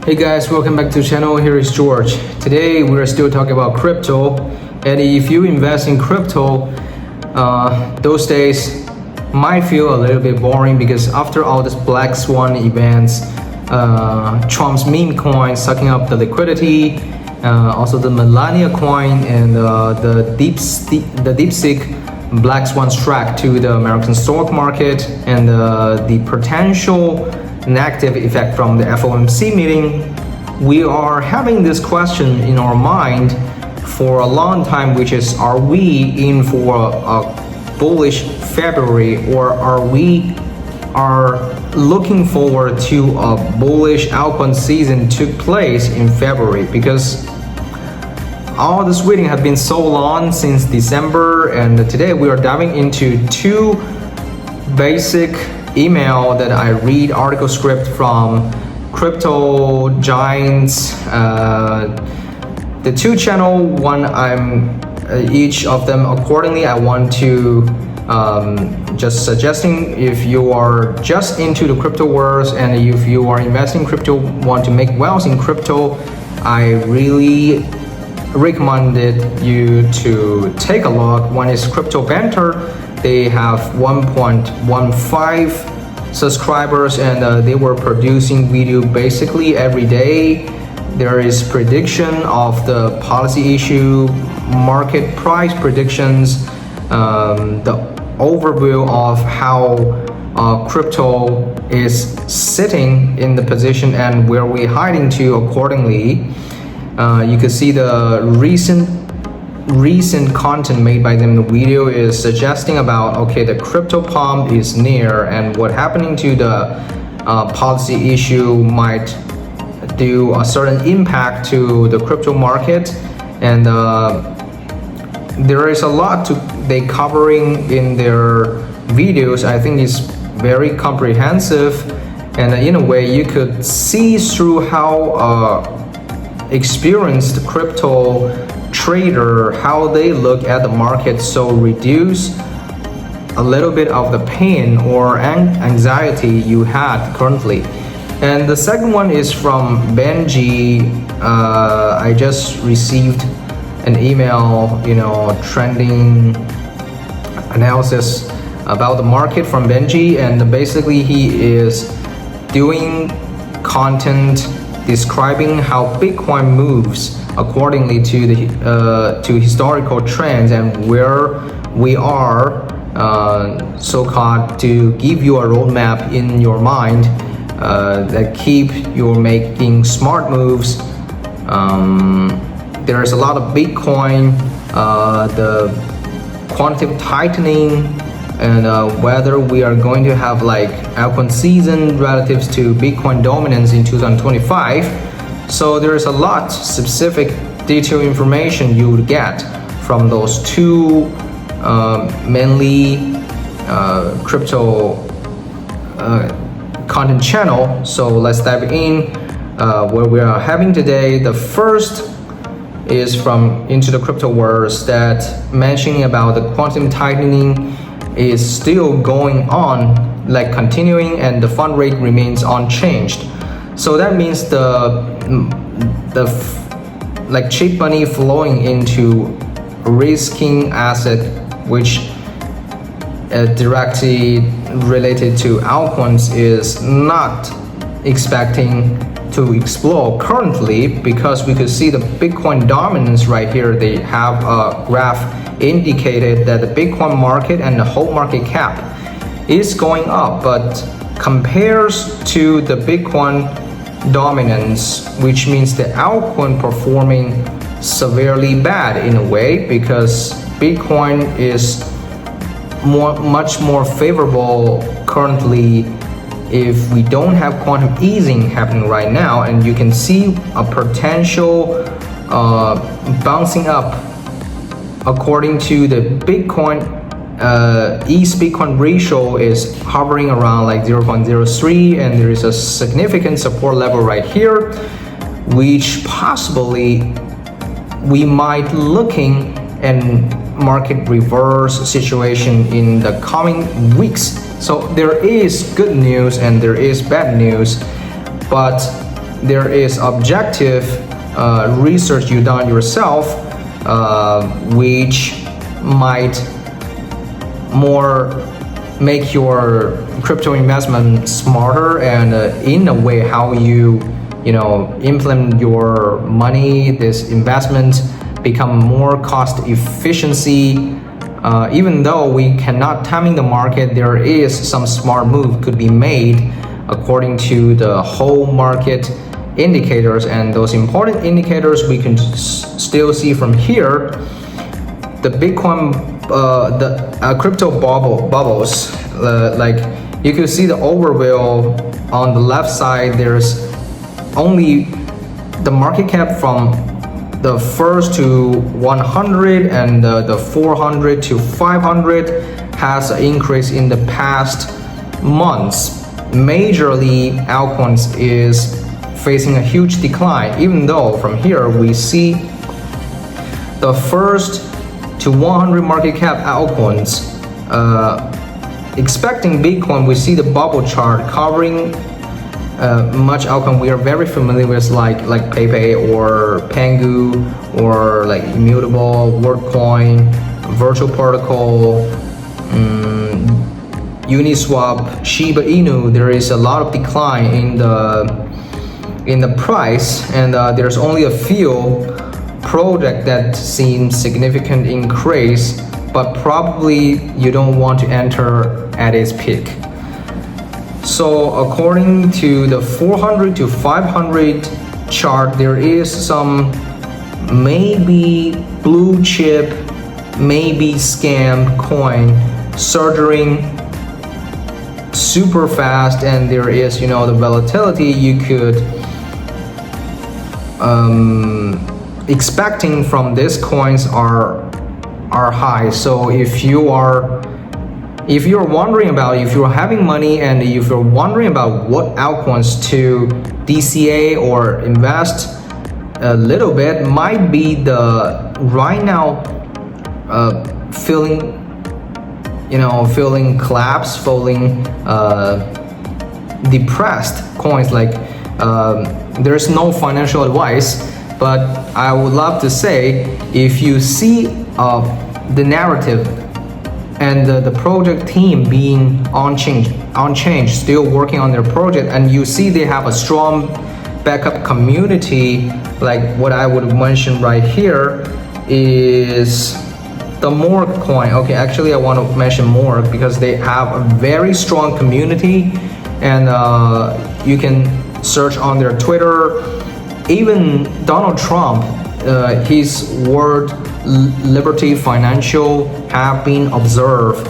Hey guys, welcome back to the channel. Here is George. Today we're still talking about crypto, and if you invest in crypto, those days might feel a little bit boring because after all this black swan events, Trump's meme coin sucking up the liquidity, also the Melania coin and the DeepSeek black swan strike to the American stock market, and the potential negative effect from the FOMC meeting, we are having this question in our mind for a long time, which is, are we in for a bullish February, or are we looking forward to a bullish altcoin season took place in February? Because all this waiting has been so long since December, and today we are diving into two basic email that I read article script from crypto giants. The two channel, one I'm each of them accordingly. I want to just suggesting, if you are just into the crypto world and if you are investing in crypto, want to make wealth in crypto, I really recommended you to take a look. One is Crypto Banter. They have 1.15 subscribers, and they were producing video basically every day. There is prediction of the policy issue, market price predictions, the overview of how crypto is sitting in the position and where we're hiding to accordingly. You can see the recent content made by them. The video is suggesting about, okay, the crypto pump is near, and what happening to the policy issue might do a certain impact to the crypto market. And there is a lot they covering in their videos. I think it's very comprehensive, and in a way you could see through how experienced crypto trader, how they look at the market, so reduce a little bit of the pain or anxiety you had currently. And the second one is from Benji. I just received an email, trending analysis about the market from Benji, and basically he is doing content describing how Bitcoin moves accordingly to the to historical trends and where we are, so-called to give you a roadmap in your mind that keep you making smart moves. There is a lot of Bitcoin, the quantitative tightening, and whether we are going to have like altcoin season relative to Bitcoin dominance in 2025. So there is a lot specific detailed information you would get from those two mainly crypto content channel. So let's dive in where we are having today. The first is from Into the Crypto World, that mentioning about the quantum tightening is still going on, like continuing, and the fund rate remains unchanged. So that means the like cheap money flowing into risking asset, which directly related to altcoins, is not expecting to explode currently, because we could see the Bitcoin dominance right here. They have a graph indicated that the Bitcoin market and the whole market cap is going up, but compares to the Bitcoin dominance, which means the altcoin performing severely bad in a way, because Bitcoin is much more favorable currently if we don't have quantum easing happening right now. And you can see a potential bouncing up according to the Bitcoin East Bitcoin ratio is hovering around like 0.03, and there is a significant support level right here, which possibly we might looking and market reverse situation in the coming weeks. So there is good news and there is bad news, but there is objective research you done yourself, which might more make your crypto investment smarter, and in a way how you implement your money, this investment become more cost efficiency. Even though we cannot timing the market, there is some smart move could be made according to the whole market indicators, and those important indicators we can still see from here. The Bitcoin, the crypto bubbles, like you can see the overview on the left side. There's only the market cap from the first to 100 and the 400 to 500 has an increase in the past months. Majorly altcoins is facing a huge decline, even though from here we see the first to 100 market cap altcoins expecting Bitcoin. We see the bubble chart covering much altcoin we are very familiar with, like PayPay or Pengu or like Immutable, WorldCoin, Virtual Protocol, Uniswap, Shiba Inu. There is a lot of decline in the price, and there's only a few project that seems significant increase, but probably you don't want to enter at its peak. So according to the 400 to 500 chart, there is some maybe blue chip, maybe scam coin surging super fast, and there is the volatility you could expecting from these coins are high. So if you're wondering about, if you're having money and if you're wondering about what altcoins to DCA or invest a little bit, might be the right now feeling collapse, feeling depressed coins. Like there's no financial advice, but I would love to say, if you see the narrative and the project team being unchanged, still working on their project, and you see they have a strong backup community, like what I would mention right here is the Morg coin. Okay, actually I want to mention Morg because they have a very strong community, and you can search on their Twitter. Even Donald Trump, his word Liberty Financial have been observed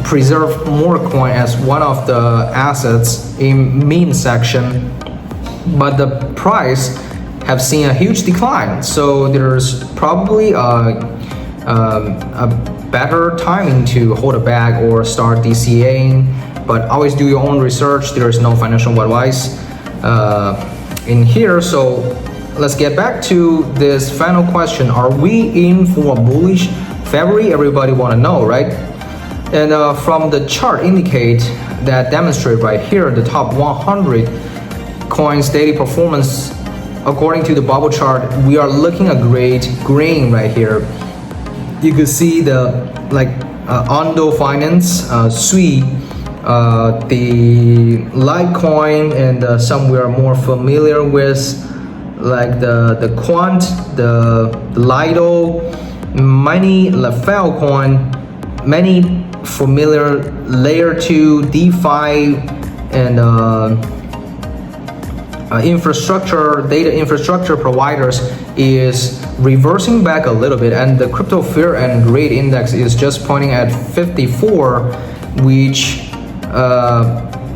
preserve Morg coin as one of the assets in meme section, but the price have seen a huge decline. So there's probably a better timing to hold a bag or start DCAing, but always do your own research. There is no financial advice in here. So let's get back to this final question. Are we in for a bullish February? Everybody want to know, right? And from the chart indicate that demonstrate right here, the top 100 coins daily performance according to the bubble chart, we are looking at great green right here. You could see the Ondo Finance, Sui, the Litecoin, and some we are more familiar with, like the Quant, the Lido, many Lafel coin, many familiar layer 2 DeFi and data infrastructure providers is reversing back a little bit, and the crypto fear and greed index is just pointing at 54, which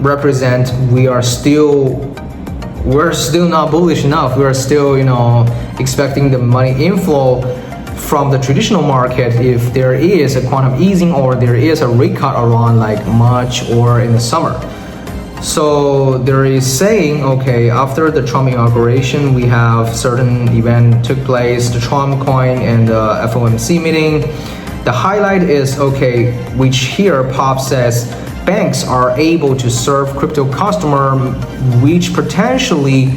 represent we're still not bullish enough. We're still expecting the money inflow from the traditional market if there is a quantum easing or there is a rate cut around like March or in the summer. So there is saying, okay, after the Trump inauguration, we have certain event took place, the Trump coin and the FOMC meeting. The highlight is, okay, which here Pop says banks are able to serve crypto customer, which potentially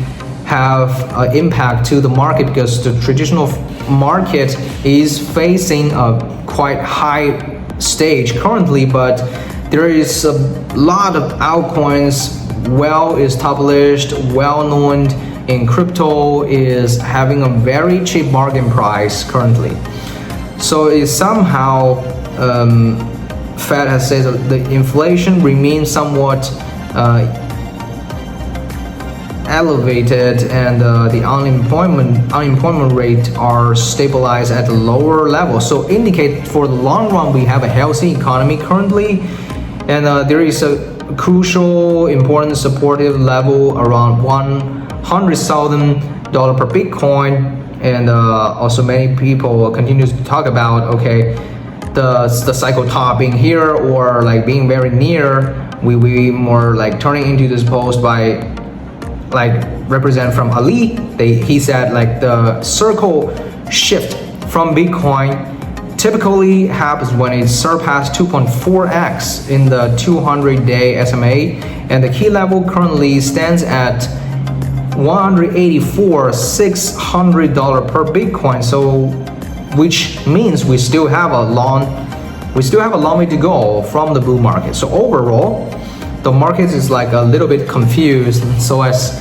have an impact to the market, because the traditional market is facing a quite high stage currently, but there is a lot of altcoins well established, well known in crypto, is having a very cheap bargain price currently. So it's somehow Fed has said that the inflation remains somewhat elevated, and the unemployment rate are stabilized at a lower level. So indicate for the long run we have a healthy economy currently, and there is a crucial, important supportive level around $100,000 per Bitcoin, and also many people continue to talk about the cycle top being here, or like being very near. We more like turning into this post by like represent from Ali. He said like the circle shift from Bitcoin typically happens when it surpassed 2.4x in the 200-day SMA, and the key level currently stands at $184,600 per Bitcoin. So, which means we still have a long way to go from the bull market. So overall, the market is like a little bit confused, so as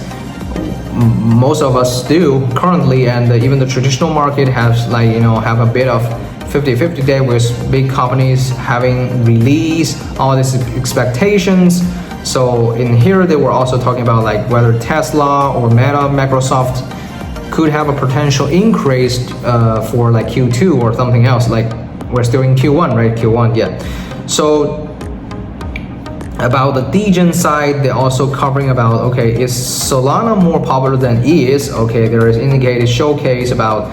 most of us do currently, and even the traditional market has have a bit of 50-50 day with big companies having released all these expectations. So in here they were also talking about like whether Tesla or Meta, Microsoft could have a potential increase for like Q2 or something else. Like we're still in Q1, right? Q1, yeah. So about the degen side, they're also covering about, is Solana more popular than ETH? There is indicated showcase about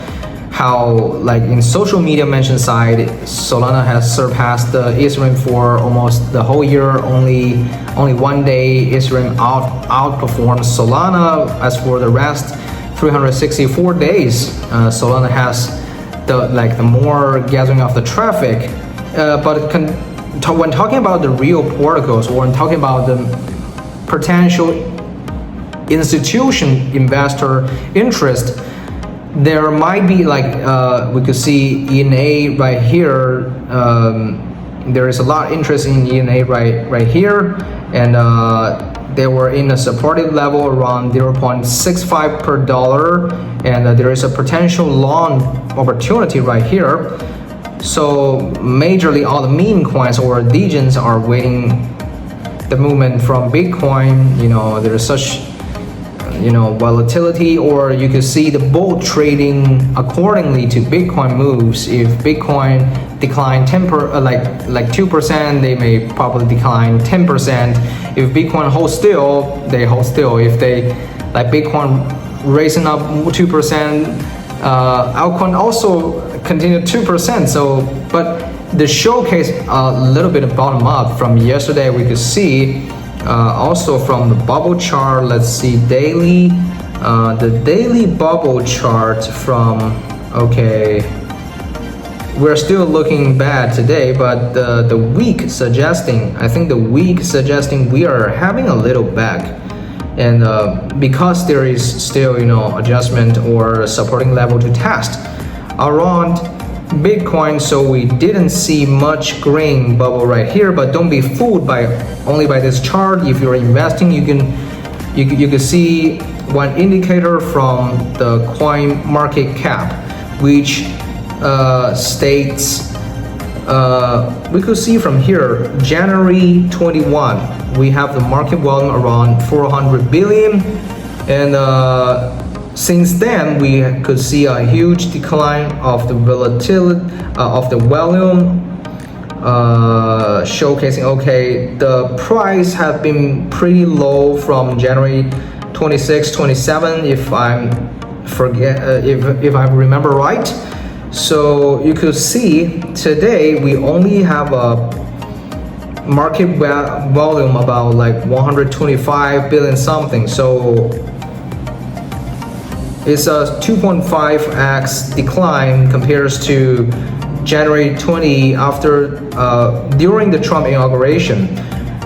how like in social media mention side, Solana has surpassed the Ethereum for almost the whole year. Only one day Ethereum outperforms Solana. As for the rest 364 days, Solana has the more gathering of the traffic, but when talking about the real protocols, or when talking about the potential institution investor interest, there might be like we could see ENA right here. There is a lot of interest in ENA right here, and they were in a supported level around 0.65 per dollar, and there is a potential long opportunity right here. So majorly all the meme coins or degens are waiting the movement from Bitcoin. There is such volatility, or you could see the bull trading accordingly to Bitcoin moves. If Bitcoin decline 2%, they may probably decline 10%. If Bitcoin holds still, they hold still. If they like Bitcoin raising up 2%, altcoin also continue 2%. So, but the showcase a little bit of bottom up from yesterday. We could see also from the bubble chart. Let's see daily. The daily bubble chart from we're still looking bad today, but the week suggesting, we are having a little back, and because there is still adjustment or supporting level to test around Bitcoin, so we didn't see much green bubble right here. But don't be fooled only by this chart. If you're investing, you can see one indicator from the coin market cap, which states we could see from here January 21 we have the market volume around 400 billion, and since then we could see a huge decline of the volatility of the volume, showcasing the price have been pretty low from January 26, 27, if I remember right. So you could see today we only have a market volume about like 125 billion something. So it's a 2.5x decline compares to January 20 after during the Trump inauguration.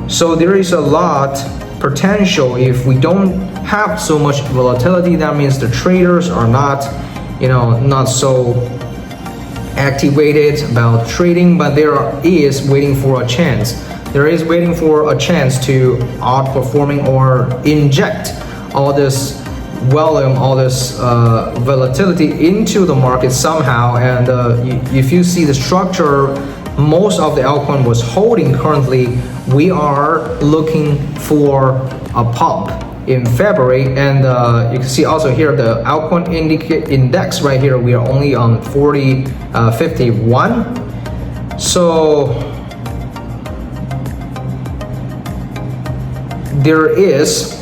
So there is a lot potential. If we don't have so much volatility, that means the traders are not, not so activated about trading, but there is waiting for a chance. There is waiting for a chance to outperforming or inject all this volume, all this volatility into the market somehow. And if you see the structure, most of the altcoin was holding currently, we are looking for a pump in February. And you can see also here the altcoin index right here, we are only on 51. So there is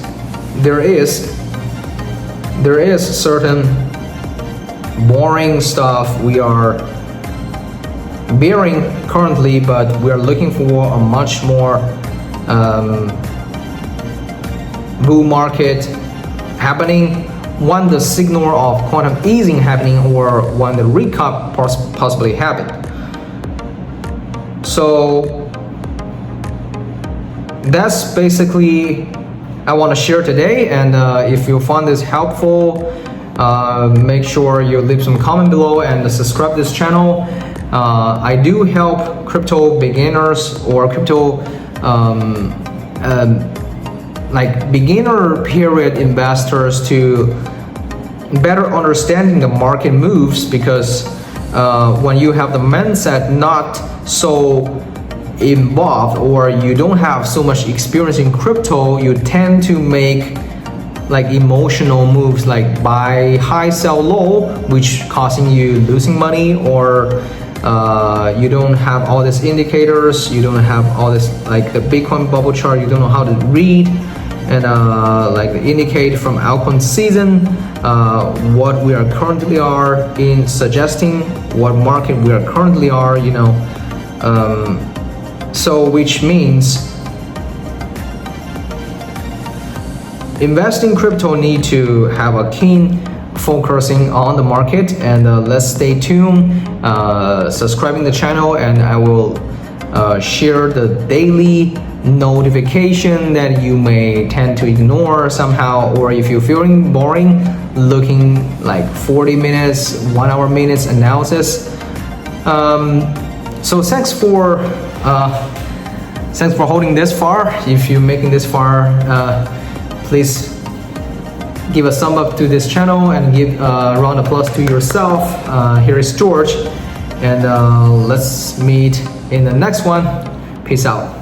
certain boring stuff we are bearing currently, but we are looking for a much more bull market happening, when the signal of quantum easing happening, or when the recap possibly happen. So that's basically I want to share today. And if you found this helpful, make sure you leave some comment below and subscribe to this channel. I do help crypto beginners or crypto like beginner period investors to better understanding the market moves, because when you have the mindset not so involved, or you don't have so much experience in crypto, you tend to make like emotional moves, like buy high, sell low, which causing you losing money, or you don't have all these indicators, you don't have all this like the Bitcoin bubble chart, you don't know how to read and like indicate from altcoin season what we are currently are in, suggesting what market we are currently are, so which means investing crypto need to have a keen focusing on the market. And let's stay tuned, subscribing the channel, and I will share the daily notification that you may tend to ignore somehow, or if you're feeling boring looking like 40 minutes 1 hour minutes analysis. So thanks for holding this far. If you're making this far, please give a thumb up to this channel and give a round of applause to yourself. Here is George, and let's meet in the next one. Peace out.